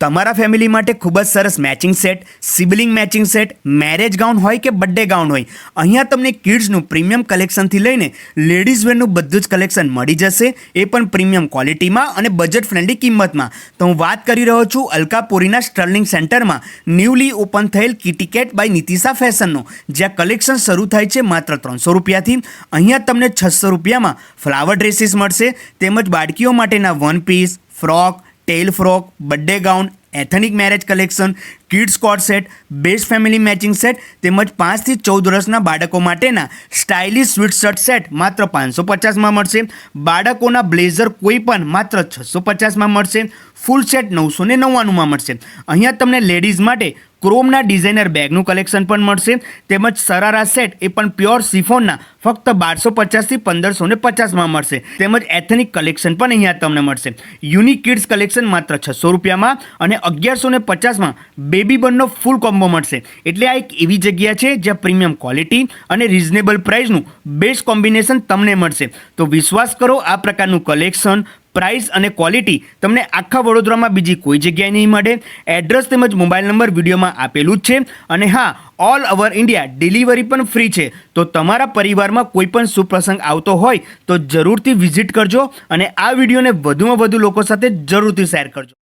તમારા ફેમિલી માટે ખૂબ જ સરસ matching set, sibling matching set, marriage gown હોય કે બર્થડે ગાઉન હોય, અહીંયા તમને કિડ્સનું પ્રીમિયમ કલેક્શનથી લઈને લેડીઝ વેરનું બધું જ કલેક્શન મળી જશે, એ પણ પ્રીમિયમ ક્વોલિટીમાં અને બજેટ ફ્રેન્ડલી કિંમતમાં. તો હું વાત કરી રહ્યો છું અલકાપુરીના સ્ટર્લિંગ સેન્ટરમાં ન્યૂલી ઓપન થયેલ કિટીકેટ બાય નિતિશા ફેશનનો, જ્યાં કલેક્શન શરૂ થાય છે માત્ર 300 રૂપિયાથી. અહીંયા તમને 600 રૂપિયામાં ફ્લાવર ડ્રેસીસ મળશે, તેમજ બાળકીઓ માટેના one piece, frock, tail frock, birthday gown, ethnic marriage collection, kids coat set, best family matching set તેમજ 5 થી 14 વર્ષના બાળકો માટેના સ્ટાઇલિશ સ્વીટ શર્ટ સેટ માત્ર 550માં મળશે. બાળકોના બ્લેઝર કોઈ પણ માત્ર 650માં મળશે. ફૂલ સેટ 999માં મળશે. અહીંયા તમને લેડીઝ માટે ક્રોમના ડિઝાઇનર બેગનું કલેક્શન પણ મળશે, તેમજ સરારા સેટ એ પણ પ્યોર સિફોનના ફક્ત 1250થી 1550માં મળશે. તેમજ એથનિક કલેક્શન પણ અહીંયા તમને મળશે. યુનિક કિડ્સ કલેક્શન માત્ર 600 રૂપિયામાં અને 1150માં બેબી બનનો ફૂલ કોમ્બો મળશે. એટલે આ એક એવી જગ્યા છે જ્યાં પ્રીમિયમ ક્વોલિટી અને રિઝનેબલ પ્રાઇસનું બેસ્ટ કોમ્બિનેશન તમને મળશે. તો વિશ્વાસ કરો, આ પ્રકારનું કલેક્શન, પ્રાઇસ અને ક્વોલિટી તમને આખા વડોદરામાં બીજી કોઈ જગ્યાએ નહીં મળે. એડ્રેસ તેમજ મોબાઈલ નંબર વિડીયોમાં આપેલું જ છે. અને હા, ઓલ ઓવર ઇન્ડિયા ડિલિવરી પણ ફ્રી છે. તો તમારા પરિવારમાં કોઈ પણ શુભ પ્રસંગ આવતો હોય તો જરૂરથી વિઝિટ કરજો અને આ વિડીયોને વધુમાં વધુ લોકો સાથે જરૂરથી શેર કરજો.